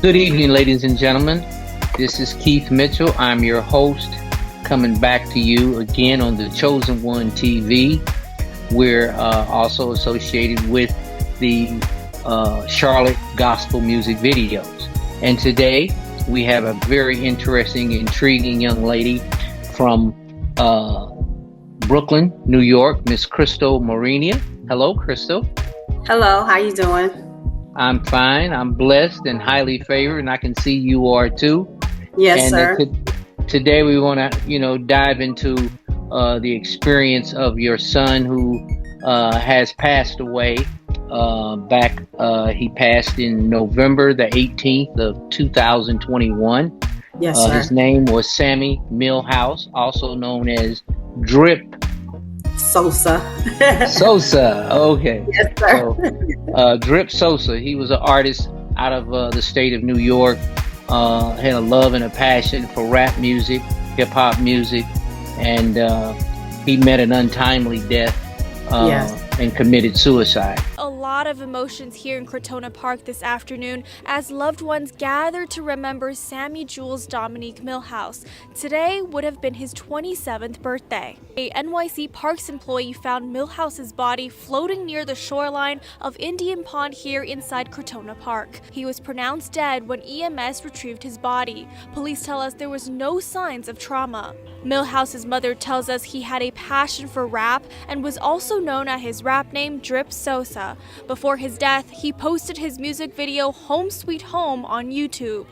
Good evening, ladies and gentlemen. This is Keith Mitchell. I'm your host, coming back to you again on the Chosen One TV. We're also associated with the Charlotte Gospel Music Videos. And today we have a very interesting, intriguing young lady from Brooklyn, New York, Miss Crystal Marinia. Hello, Crystal. Hello, how you doing? I'm fine. I'm blessed and highly favored, and I can see you are too. Yes, sir. Today we want to, dive into the experience of your son who has passed away. He passed in November the 18th of 2021. Yes, sir. His name was Sammy Millhouse, also known as Drip Sosa. Sosa. Okay. Yes, sir. So, Drip Sosa. He was an artist out of the state of New York. Had a love and a passion for rap music, hip hop music, and he met an untimely death and committed suicide. A lot of emotions here in Crotona Park this afternoon as loved ones gather to remember Sammy Jules Dominique Millhouse. Today would have been his 27th birthday. A NYC Parks employee found Millhouse's body floating near the shoreline of Indian Pond here inside Crotona Park. He was pronounced dead when EMS retrieved his body. Police tell us there was no signs of trauma. Millhouse's mother tells us he had a passion for rap and was also known at his rap name Drip Sosa. Before his death, he posted his music video Home Sweet Home on YouTube.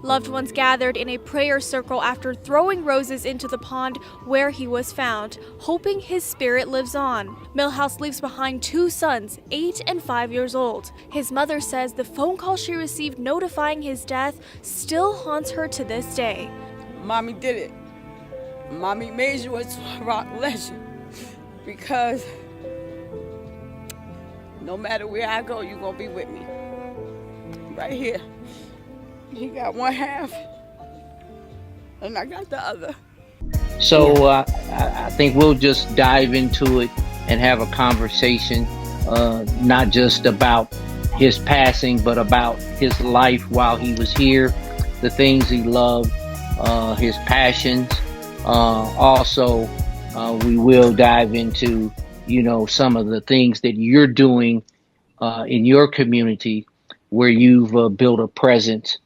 Loved ones gathered in a prayer circle after throwing roses into the pond where he was found, hoping his spirit lives on. Millhouse leaves behind two sons, 8 and 5 years old. His mother says the phone call she received notifying his death still haunts her to this day. Mommy did it. Mommy made you into a rock legend because no matter where I go, you're going to be with me. Right here. He got one half, and I got the other. So I think we'll just dive into it and have a conversation, not just about his passing, but about his life while he was here, the things he loved, his passions. Also, we will dive into, some of the things that you're doing in your community where you've built a presence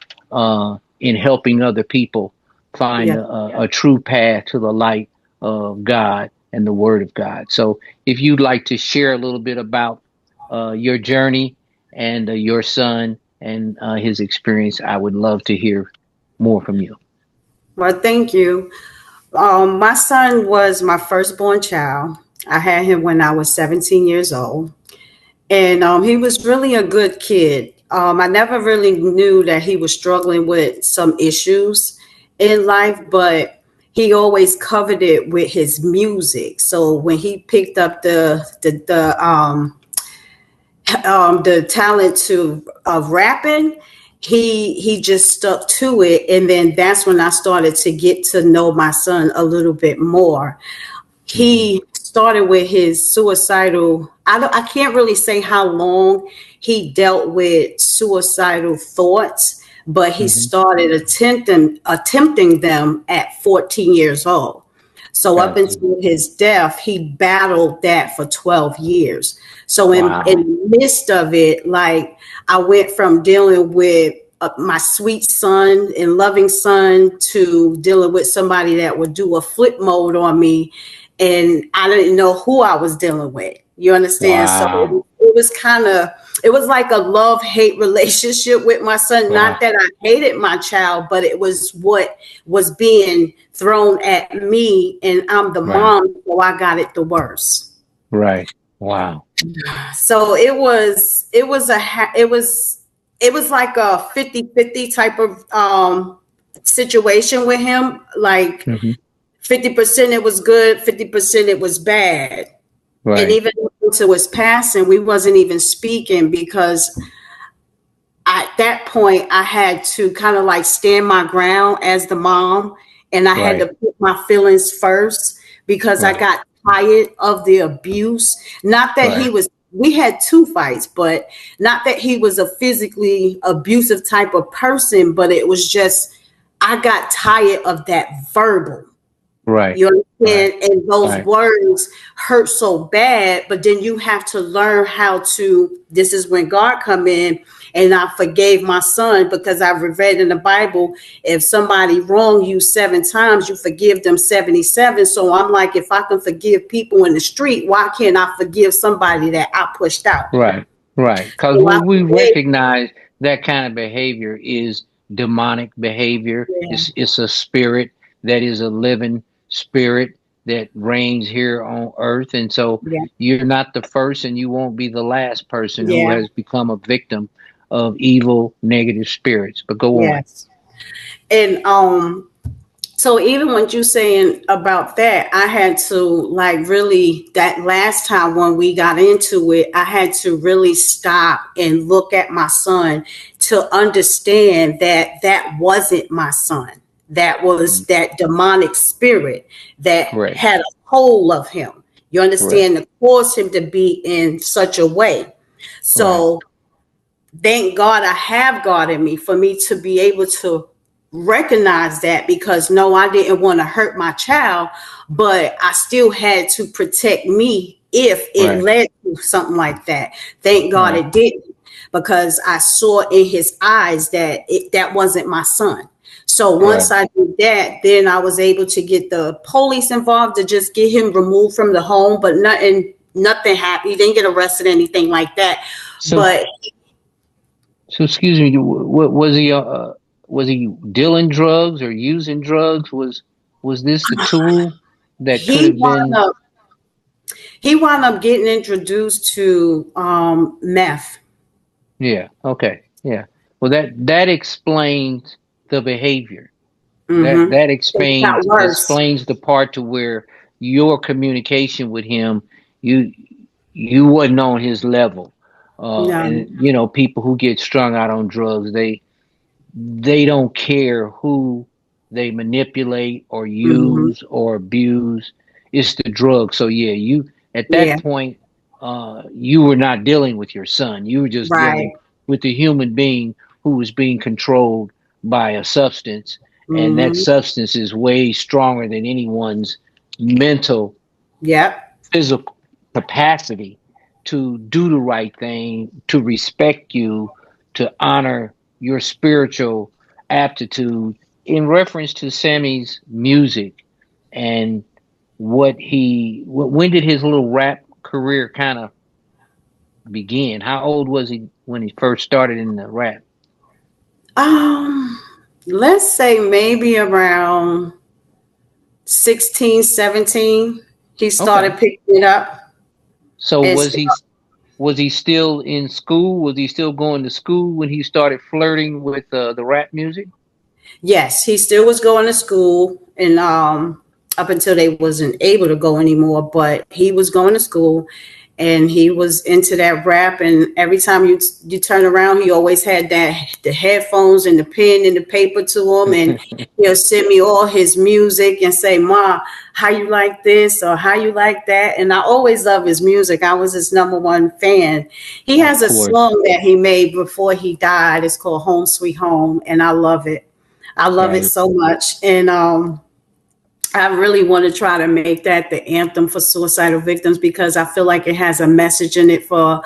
in helping other people find a true path to the light of God and the Word of God. So if you'd like to share a little bit about your journey and your son and his experience, I would love to hear more from you. Well, thank you. My son was my firstborn child. I had him when I was 17 years old. And he was really a good kid. I never really knew that he was struggling with some issues in life, but he always covered it with his music. So when he picked up the talent of rapping, he just stuck to it. And then that's when I started to get to know my son a little bit more. He started with his suicidal. I can't really say how long he dealt with suicidal thoughts, but he started attempting them at 14 years old. So up until his death, he battled that for 12 years. So in the midst of it, like I went from dealing with my sweet son and loving son to dealing with somebody that would do a flip mode on me. And I didn't know who I was dealing with. You understand? Wow. So it was like a love-hate relationship with my son. Wow. Not that I hated my child, but it was what was being thrown at me, and I'm the mom, so I got it the worst. Right. Wow. So it was like a 50-50 type of situation with him. Like 50% it was good, 50% it was bad. Right. And even until his passing, we wasn't even speaking because at that point I had to kind of like stand my ground as the mom, and I had to put my feelings first because I got tired of the abuse. Not that he was we had two fights, but not that he was a physically abusive type of person, but it was just, I got tired of that verbal. Right. You understand? Right. And those Right. words hurt so bad, but then you have to learn how to, this is when God come in, and I forgave my son, because I've read in the Bible, if somebody wrong you 7 times, you forgive them 77. So I'm like, if I can forgive people in the street, why can't I forgive somebody that I pushed out? Right. Right. Because So I we forgave. recognize that kind of behavior is demonic behavior. Yeah, It's a spirit that is a living spirit that reigns here on earth. And so yeah, you're not the first and you won't be the last person who yeah, has become a victim of evil, negative spirits. But go on. yes. And so even when you saying about that, I had to, like, really, that last time when we got into it, I had to really stop and look at my son to understand that that wasn't my son. That was that demonic spirit that Correct. had a hold of him. You Correct. understand? That caused him to be in such a way. Right. So thank God I have God in me for me to be able to recognize that, because no, I didn't want to hurt my child, but I still had to protect me if it Right. led to something like that. Thank God Right. it didn't, because I saw in his eyes that that wasn't my son. So Right. once I did that, then I was able to get the police involved to just get him removed from the home, but nothing happened. He didn't get arrested, anything like that. So, But so excuse me. What was he? Was he dealing drugs or using drugs? Was this the tool that could he have wound been? up he wound up getting introduced to meth. Yeah. Okay. Yeah. Well, that explains the behavior. Mm-hmm. That It got worse. explains the part to where your communication with him, you you wasn't on his level. No. And you know, people who get strung out on drugs, they don't care who they manipulate or Mm-hmm. use or abuse. It's the drug. So yeah, you at Yeah. that point, you were not dealing with your son. You were just dealing Right. with the human being who was being controlled by a substance, and that Mm-hmm. substance is way stronger than anyone's mental, Yep. physical capacity to do the right thing, to respect you, to honor your spiritual aptitude. In reference to Sammy's music and when did his little rap career kind of begin? How old was he when he first started in the rap? Um, let's say maybe around 16, 17, he Okay. started picking it up. So And was he still in school? Was he still going to school when he started flirting with the rap music? yes, he still was going to school, and up until they wasn't able to go anymore, but he was going to school, and he was into that rap. And every time you turn around, he always had the headphones and the pen and the paper to him, and he'll send me all his music and say, "Ma, how you like this or how you like that?" And I always love his music. I was his number one fan. He Of has a course. song that he made before he died. It's called "Home Sweet Home," and I love it. I love it Right. so much. And I really want to try to make that the anthem for suicidal victims, because I feel like it has a message in it for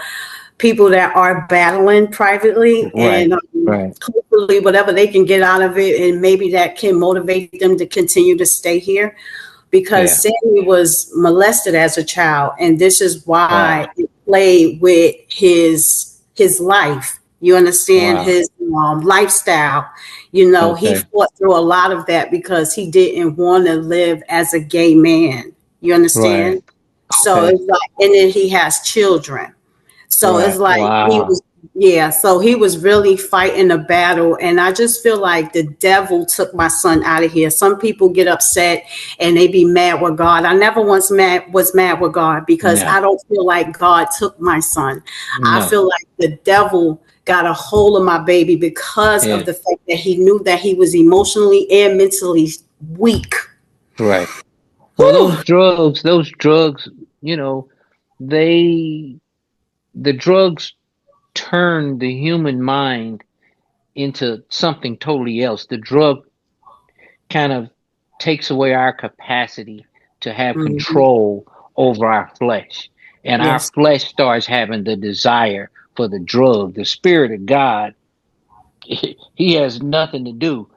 people that are battling privately, Right. and Right. hopefully whatever they can get out of it, and maybe that can motivate them to continue to stay here, because Yeah. Sammy was molested as a child, and this is why Wow. it played with his life. You understand, Wow. his lifestyle. You know, he Okay. fought through a lot of that because he didn't want to live as a gay man. You Right. understand? So Okay. it's like, and then he has children. So it's Right. like he Wow. was, yeah, so he was really fighting a battle. And I just feel like the devil took my son out of here. Some people get upset and they be mad with God. I never once was mad with God, because No. I don't feel like God took my son. I No. feel like the devil got a hold of my baby because of Yeah. the fact that he knew that he was emotionally and mentally weak. Right. Well, Whew. those drugs, you know, they the drugs turn the human mind into something totally else. The drug kind of takes away our capacity to have Hmm. control over our flesh. And our Yes. flesh starts having the desire for the drug. The Spirit of God, He has nothing to do.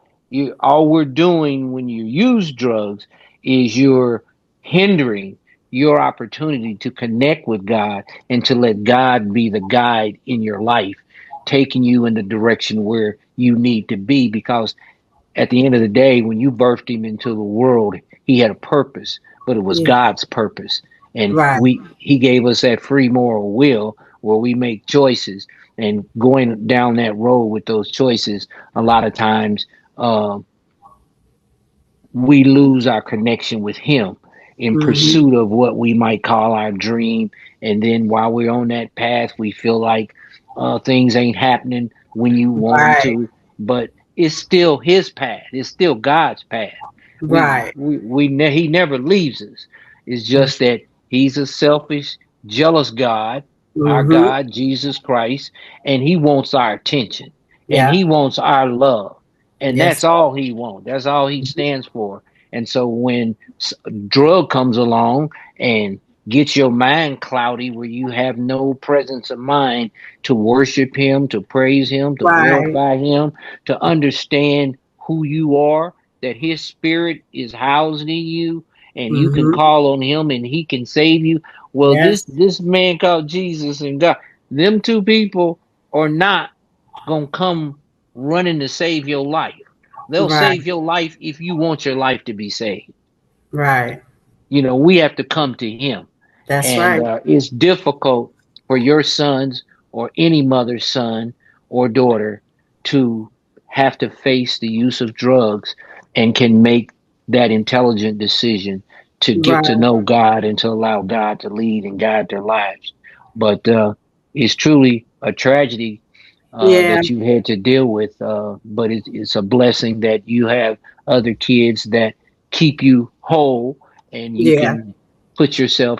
All we're doing when you use drugs is you're hindering your opportunity to connect with God and to let God be the guide in your life, taking you in the direction where you need to be. Because at the end of the day, when you birthed him into the world, he had a purpose, but it was Yeah. God's purpose. And Right. he gave us that free moral will where we make choices, and going down that road with those choices, a lot of times, uh, we lose our connection with him in Hmm. pursuit of what we might call our dream. And then while we're on that path, we feel like things ain't happening when you want them Right. to. But it's still his path. It's still God's path. Right. He never leaves us. It's just that he's a selfish, jealous God, our Hmm. God, Jesus Christ, and he wants our attention and Yeah. he wants our love, and that's Yes. all he wants. That's all he stands for. And so when drug comes along and gets your mind cloudy, where you have no presence of mind to worship him, to praise him, to Right. glorify him, to understand who you are, that his spirit is housed in you, and you can Hmm. call on him and he can save you. Well, this Yes. this man called Jesus and God, them two people are not gonna come running to save your life. They'll Right. save your life if you want your life to be saved. Right. We have to come to him. That's And right. it's difficult for your sons or any mother's son or daughter to have to face the use of drugs and can make that intelligent decision to get to Right. know God and to allow God to lead and guide their lives. But it's truly a tragedy Yeah. that you had to deal with. But it's a blessing that you have other kids that keep you whole, and you Yeah. can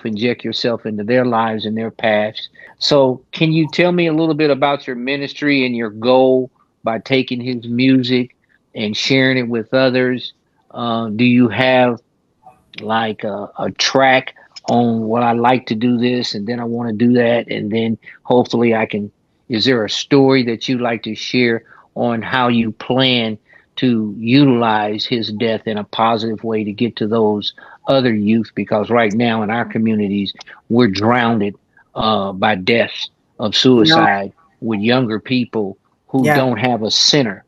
inject yourself into their lives and their paths. So, can you tell me a little bit about your ministry and your goal by taking his music and sharing it with others? Do you have like a track on what I like to do this and then I want to do that, and then hopefully I can? Is there a story that you'd like to share on how you plan to utilize his death in a positive way to get to those other youth? Because right now in our communities we're drowned by deaths of No. suicide with younger people who Yeah. don't have a center,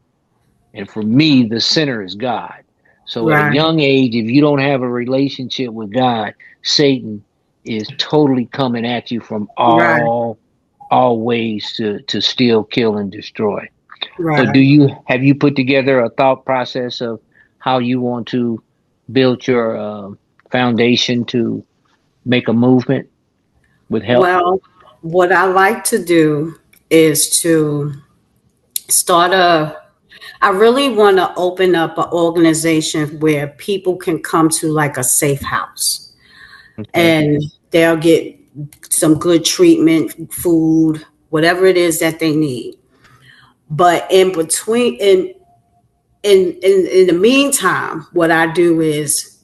and for me, the center is God. So at a Right. young age, if you don't have a relationship with God, Satan is totally coming at you from Right. all ways to steal, kill, and destroy. So Right. have you put together a thought process of how you want to build your foundation to make a movement with help? Well, what I like to do is to start I really want to open up an organization where people can come to like a safe house Okay. and they'll get some good treatment, food, whatever it is that they need. But in between, in the meantime, what I do is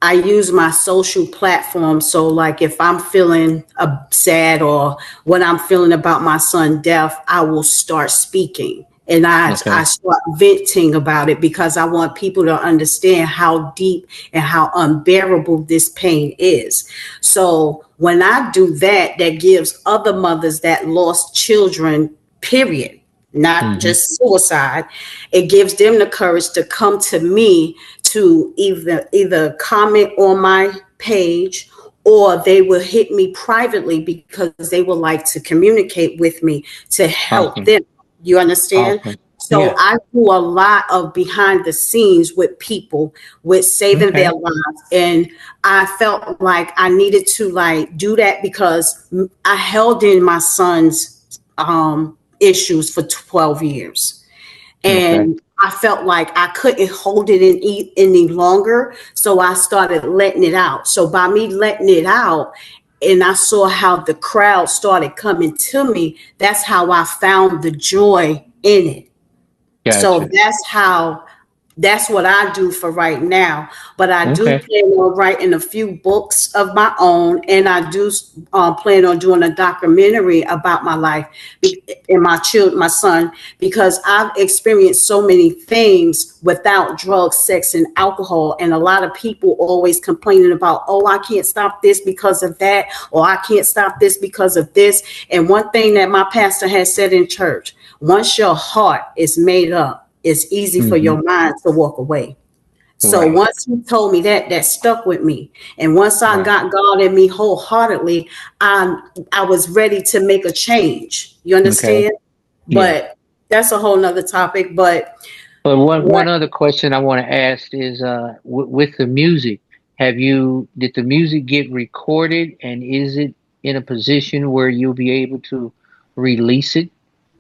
I use my social platform. So, like, if I'm feeling sad or what I'm feeling about my son's death, I will start speaking and I Okay. start venting about it because I want people to understand how deep and how unbearable this pain is. So, when I do that, that gives other mothers that lost children, period, not Hmm. just suicide, it gives them the courage to come to me to either comment on my page or they will hit me privately because they would like to communicate with me to help Awesome. them. You understand? Awesome. So Yeah. I do a lot of behind the scenes with people with saving their Okay. lives. And I felt like I needed to like do that because I held in my son's issues for 12 years. Okay. And I felt like I couldn't hold it in any longer. So I started letting it out. So by me letting it out, and I saw how the crowd started coming to me, that's how I found the joy in it. So Gotcha. that's what I do for right now. But I do Okay. plan on writing a few books of my own, and I do plan on doing a documentary about my life and my son, because I've experienced so many things without drugs, sex, and alcohol. And a lot of people always complaining about, oh, I can't stop this because of that, or I can't stop this because of this. And one thing that my pastor has said in church: once your heart is made up, it's easy for Hmm. your mind to walk away. So Right. once he told me that, that stuck with me. And once I Right. got God in me wholeheartedly, I was ready to make a change. You Okay. understand? Yeah. But that's a whole nother topic. But But one what other question I want to ask is, with the music, did the music get recorded, and is it in a position where you'll be able to release it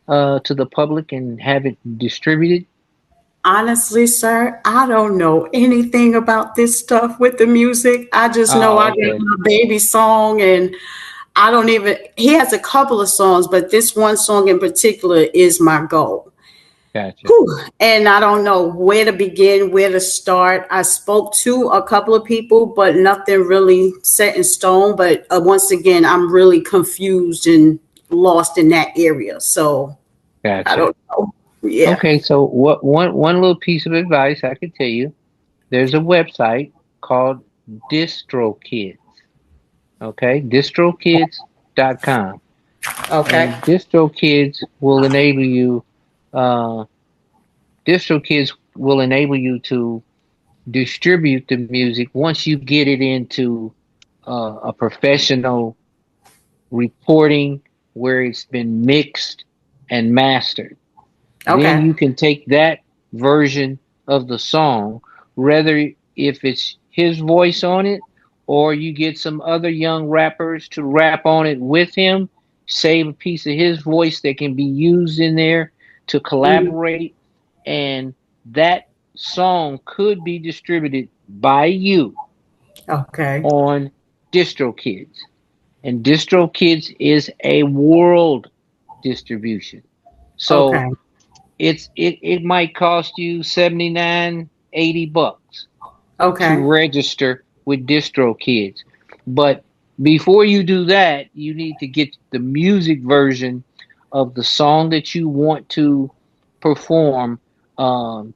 to the public and have it distributed? honestly, sir, I don't know anything about this stuff with the music. I just know I Oh, got okay. my baby song, and I don't even, he has a couple of songs, but this one song in particular is my goal. Gotcha. Whew. And I don't know where to begin, where to start. I spoke to a couple of people, but nothing really set in stone. But once again, I'm really confused and lost in that area. So I Gotcha. don't know. Yeah. Okay, so one little piece of advice I could tell you, there's a website called DistroKids. Okay, distrokids.com. Okay. And DistroKids will enable you uh DistroKids will enable you to distribute the music once you get it into a professional recording where it's been mixed and mastered. Then Okay. you can take that version of the song, whether if it's his voice on it or you get some other young rappers to rap on it with him, save a piece of his voice that can be used in there to Mhm. collaborate, and that song could be distributed by you Okay. on DistroKids. And DistroKids is a world distribution. So Okay. it might cost you 79, $80 to Okay. register with DistroKids. But before you do that, you need to get the music version of the song that you want to perform, um,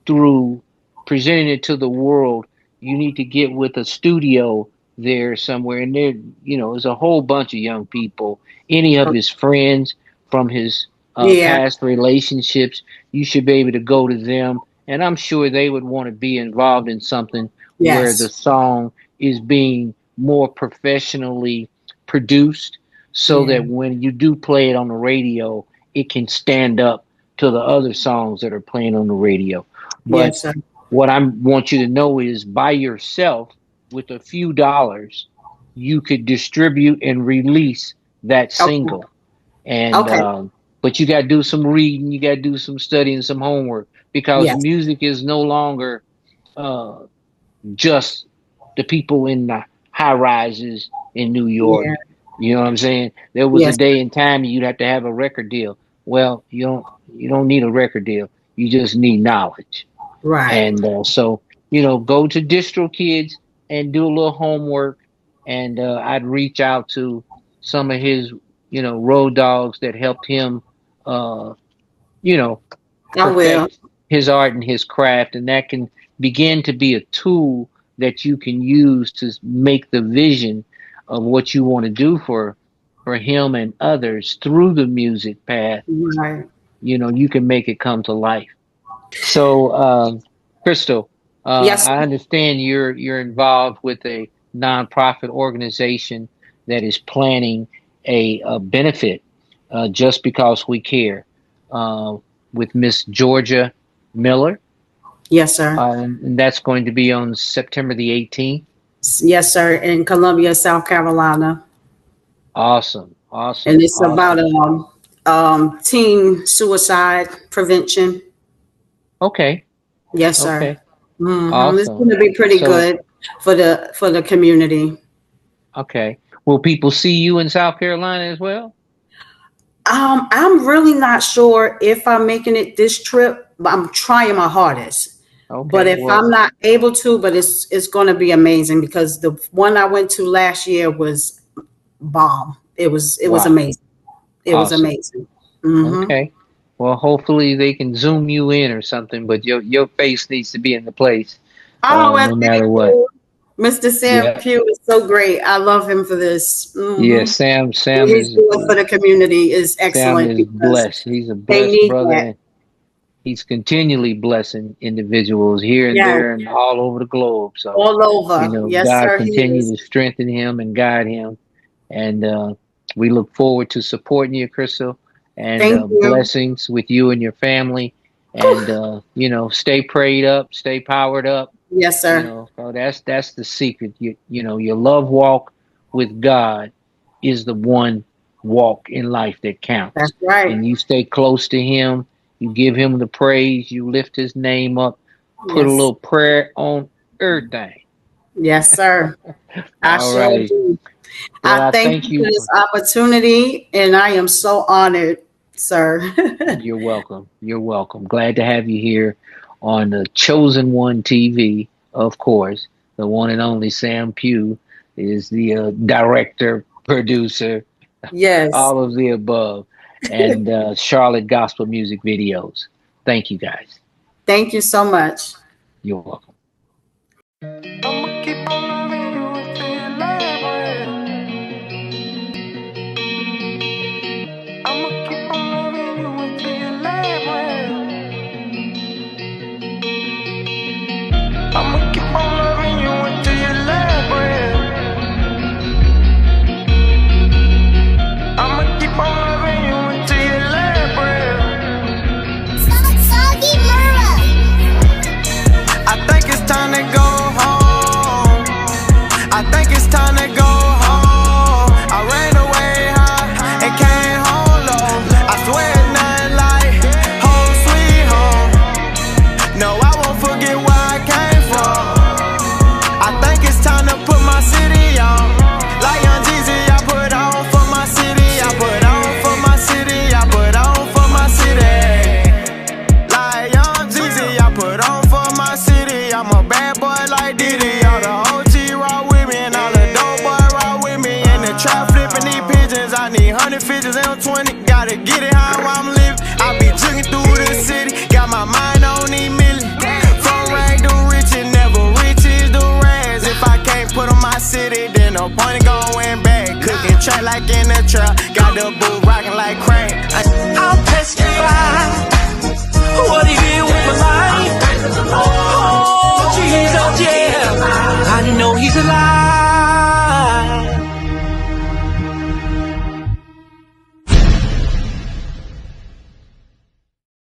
through presenting it to the world. You need to get with a studio there somewhere, and there, there's a whole bunch of young people. Any of his friends from his Yeah. past relationships, you should be able to go to them, and I'm sure they would want to be involved in something where the Yes. song is being more professionally produced, so Yeah. that when you do play it on the radio, it can stand up to the other songs that are playing on the radio. But Yes, sir. what I want you to know is, by yourself, with a few dollars, you could distribute and release that Okay. single. And Okay. but you got to do some reading, you got to do some studying, some homework, because Yes. music is no longer uh, just the people in the high rises in New York. Yeah. You know what I'm saying? There was a Yes. day and time you'd have to have a record deal. Well, you don't need a record deal. You just need knowledge. Right. And so, go to DistroKids and do a little homework. And I'd reach out to some of his, road dogs that helped him, uh, you know, I will. perfect his art and his craft. And that can begin to be a tool that you can use to make the vision of what you want to do for him and others through the music path. Right. You can make it come to life. So, Crystal, Yes. I understand you're involved with a nonprofit organization that is planning a benefit, just because we care, uh, with Miss Georgia Miller, Yes, sir. and that's going to be on September the 18th. Yes, sir. In Columbia, South Carolina. Awesome, awesome, And it's about awesome. teen suicide prevention. Okay, Yes, sir. okay, It's awesome. going to be pretty So, good for the community. okay. Will people see you in South Carolina as well? I'm really not sure if I'm making it this trip, but I'm trying my hardest. Okay. But if I'm not able to, but it's going to be amazing because the one I went to last year was bomb. It was amazing. It was Awesome. amazing. Mhm. Okay. Well, hopefully they can zoom you in or something, but your face needs to be in the place, Oh, no matter what. Mr. Sam Yeah. Pugh is so great. I love him for this. Yeah, Sam What he's is doing for the community is Sam excellent. is because blessed. He's a they blessed need brother. that. And he's continually blessing individuals here and Yeah. there and all over the globe. So, All over. Yes, God sir. He continue is. to strengthen him and guide him. And we look forward to supporting you, Crystal, and Thank you. blessings with you and your family. And stay prayed up, stay powered up. Yes, sir. So that's the secret. Your love walk with God is the one walk in life that counts. That's right. And you stay close to him, you give him the praise, you lift his name up, put a Yes. little prayer on everything. Yes, sir. I All sure right. do. Well, I thank you for this opportunity, and I am so honored, sir. You're welcome. You're welcome. Glad to have you here on the Chosen One TV, of course. The one and only Sam Pugh is the director, producer, Yes. all of the above, and Charlotte Gospel Music Videos. Thank you, guys. Thank you so much. You're welcome. I'ma keep on loving you until you love I'ma keep on loving you until you love I'ma keep on loving you until you love I'ma keep on loving you until you love I think it's time to go home. I think it's time to go home. I ran away high and came home low. I swear it's nothing like home sweet home. No, I won't forget where I came from. I think it's time to put my city on. Like Young Jeezy, I put on for my city. I put on for my city. I put on for my city. Like Young Jeezy, I put on for my city. I'm a bad boy like Diddy. All the OG rock with me and all the dope boy rock with me. In the trap flipping these pigeons, I need 100 figures M20. Gotta get it how I'm living. I be jugging through the city, got my mind on these millions. From rag to riches, never riches to rags. If I can't put on my city, then no point in going back. Cooking track like in the trap, got the boot rocking like crank. I'll testify what he did with my life. Oh, Jesus,